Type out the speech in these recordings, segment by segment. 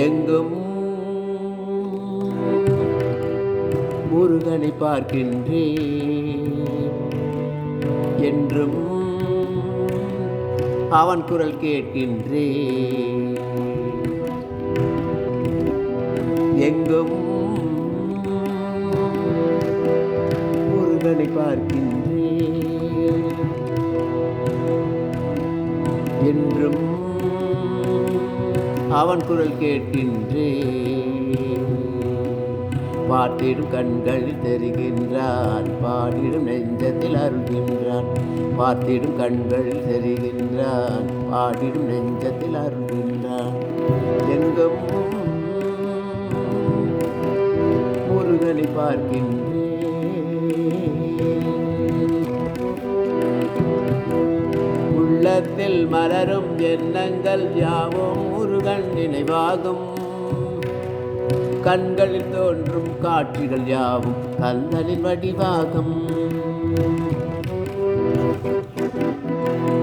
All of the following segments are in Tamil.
எங்கும் முருகனை பார்க்கின்றேன், என்றும் அவன் குரல் கேட்கின்றேன். எங்கும் முருகனை பார்க்கின்றேன், என்றும் அவன் குரல் கேட்கின்றேன். பார்த்திடும் கண்களில் தெரிகின்றான், பாடிடும் நெஞ்சத்தில் அருள்கின்றான். பார்த்திடும் கண்களில் தெரிகின்றான், பாடிடும் நெஞ்சத்தில் அருள்கின்றான். எங்கும் முருகனை பார்க்கின்றேன். உள்ளத்தில் மலரும் எண்ணங்கள் யாவும் முருகன் நினைவாகும். கண்களில் தோன்றும் காட்சிகள் யாவும் கந்தனின் வடிவாகும்.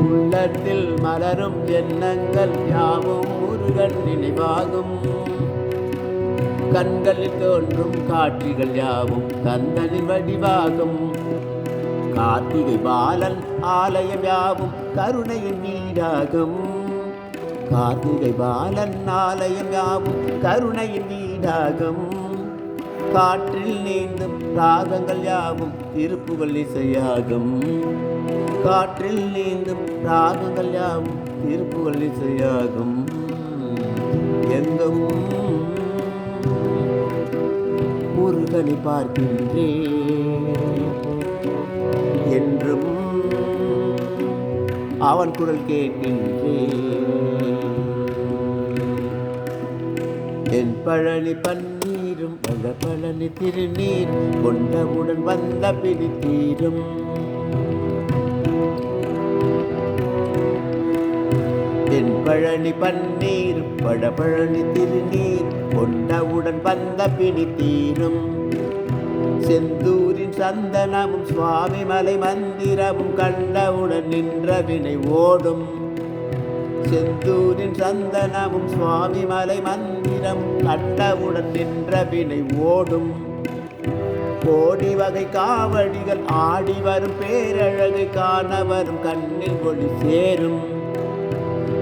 உள்ளத்தில் மலரும் எண்ணங்கள் யாவும் முருகன் நினைவாகும். கண்களில் தோன்றும் காட்சிகள் யாவும் கந்தனின் வடிவாகும். கார்த்திகை பாலன் ஆலயம் யாவும் கருணையின் வீடாகும். கார்த்திகை பாலன் ஆலயம் யாவும் கருணையின் வீடாகும். காற்றில் நீந்தும் ராகங்கள் யாவும் திருப்புகழ் இசையாகும். காற்றில் நீந்தும் ராகங்கள் யாவும் திருப்புகழ் இசையாகும். எங்கும் முருகனை பார்க்கின்றேன், என்றும் அவன் குரல் கேட்கின்றேன். என் பழனி பன்னீரும் பழனி திருநீர் கொண்டவுடன் வந்த பிடி தீரும். என் பழனி பன்னீர் பழனி திருநீர் கொண்டவுடன் வந்த பிடி தீரும். செந்தூரின் சந்தனமும் சுவாமி மலை மந்திரமும் கண்டவுடன் நின்ற வினை ஓடும். செந்தூரின் சந்தனமும் சுவாமி மலை மந்திரமும் கண்டவுடன் நின்ற வினை ஓடும். கோடி வகை காவடிகள் ஆடி வரும் பேரழகை காண வரும் கண்ணில் ஒளி சேரும்.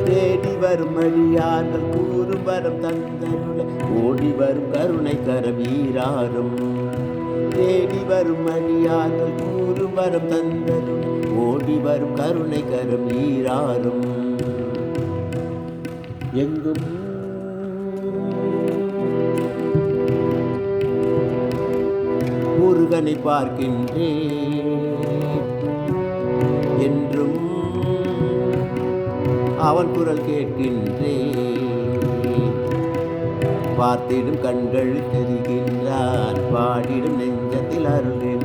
தேடி வரும் அடியார்கள் கூறும் வரம் தந்தருள ஓடி வரும் கருணை கரம் ஈராறும். தேடி வரும் அடியார்கள் கூறும் வரம் தந்தருள ஓடி வரும் கருணை கரம் ஈராறும். எங்கும் முருகனை பார்க்கின்றேன், என்றும் அவன் குரல் கேட்கின்றேன். பார்த்திடும் கண்கள் தெரிகின்றான், பாடிடும் நெஞ்சத்தில் அருள்கின்றான்.